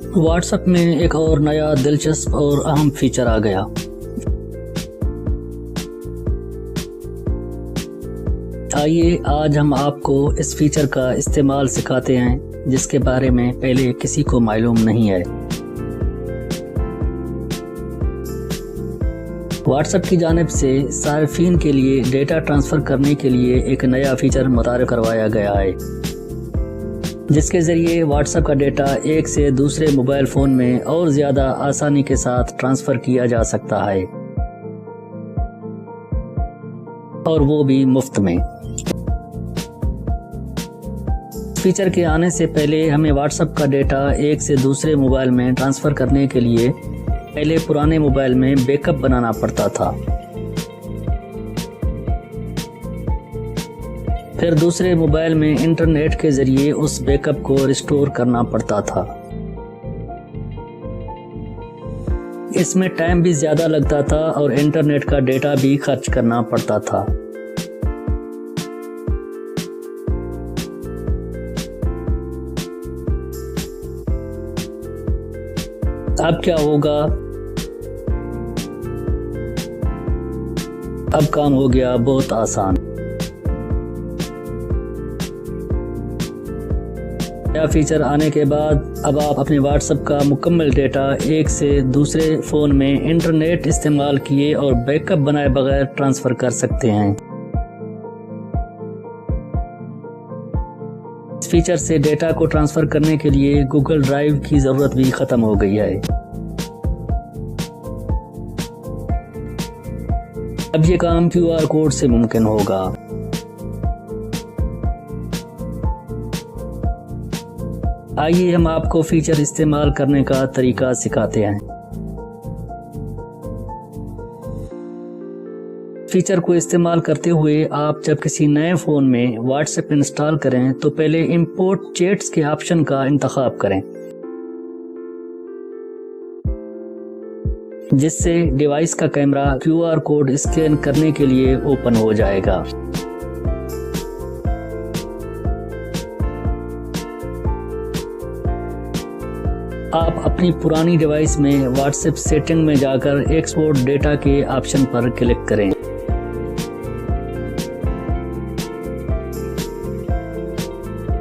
WhatsApp में एक और नया दिलचस्प और अहम फीचर आ गया। आइए आज हम आपको इस फीचर का इस्तेमाल सिखाते हैं जिसके बारे में पहले किसी को मालूम नहीं है। व्हाट्सएप की जानिब से सार्फिन के लिए डेटा ट्रांसफ़र करने के लिए एक नया फीचर मुतारिफ करवाया गया है, जिसके ज़रिए व्हाट्सएप का डेटा एक से दूसरे मोबाइल फ़ोन में और ज़्यादा आसानी के साथ ट्रांसफ़र किया जा सकता है, और वो भी मुफ्त में। फीचर के आने से पहले हमें व्हाट्सएप का डेटा एक से दूसरे मोबाइल में ट्रांसफ़र करने के लिए पहले पुराने मोबाइल में बैकअप बनाना पड़ता था, फिर दूसरे मोबाइल में इंटरनेट के ज़रिए उस बैकअप को रिस्टोर करना पड़ता था। इसमें टाइम भी ज़्यादा लगता था और इंटरनेट का डेटा भी खर्च करना पड़ता था। अब क्या होगा? अब काम हो गया बहुत आसान। यह फीचर आने के बाद अब आप अपने व्हाट्सएप का मुकम्मल डेटा एक से दूसरे फ़ोन में इंटरनेट इस्तेमाल किए और बैकअप बनाए बगैर ट्रांसफ़र कर सकते हैं। इस फीचर से डेटा को ट्रांसफ़र करने के लिए गूगल ड्राइव की ज़रूरत भी ख़त्म हो गई है। अब ये काम QR कोड से मुमकिन होगा। आइए हम आपको फीचर इस्तेमाल करने का तरीका सिखाते हैं। फीचर को इस्तेमाल करते हुए आप जब किसी नए फ़ोन में व्हाट्सएप इंस्टॉल करें तो पहले इंपोर्ट चैट्स के ऑप्शन का इंतखाब करें, जिससे डिवाइस का कैमरा QR कोड स्कैन करने के लिए ओपन हो जाएगा। आप अपनी पुरानी डिवाइस में व्हाट्सएप सेटिंग में जाकर एक्सपोर्ट डेटा के ऑप्शन पर क्लिक करें।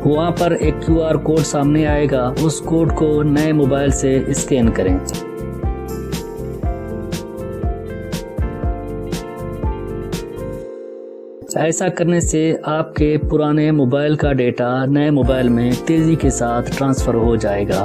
वहां पर एक QR कोड सामने आएगा, उस कोड को नए मोबाइल से स्कैन करें। ऐसा करने से आपके पुराने मोबाइल का डेटा नए मोबाइल में तेज़ी के साथ ट्रांसफ़र हो जाएगा।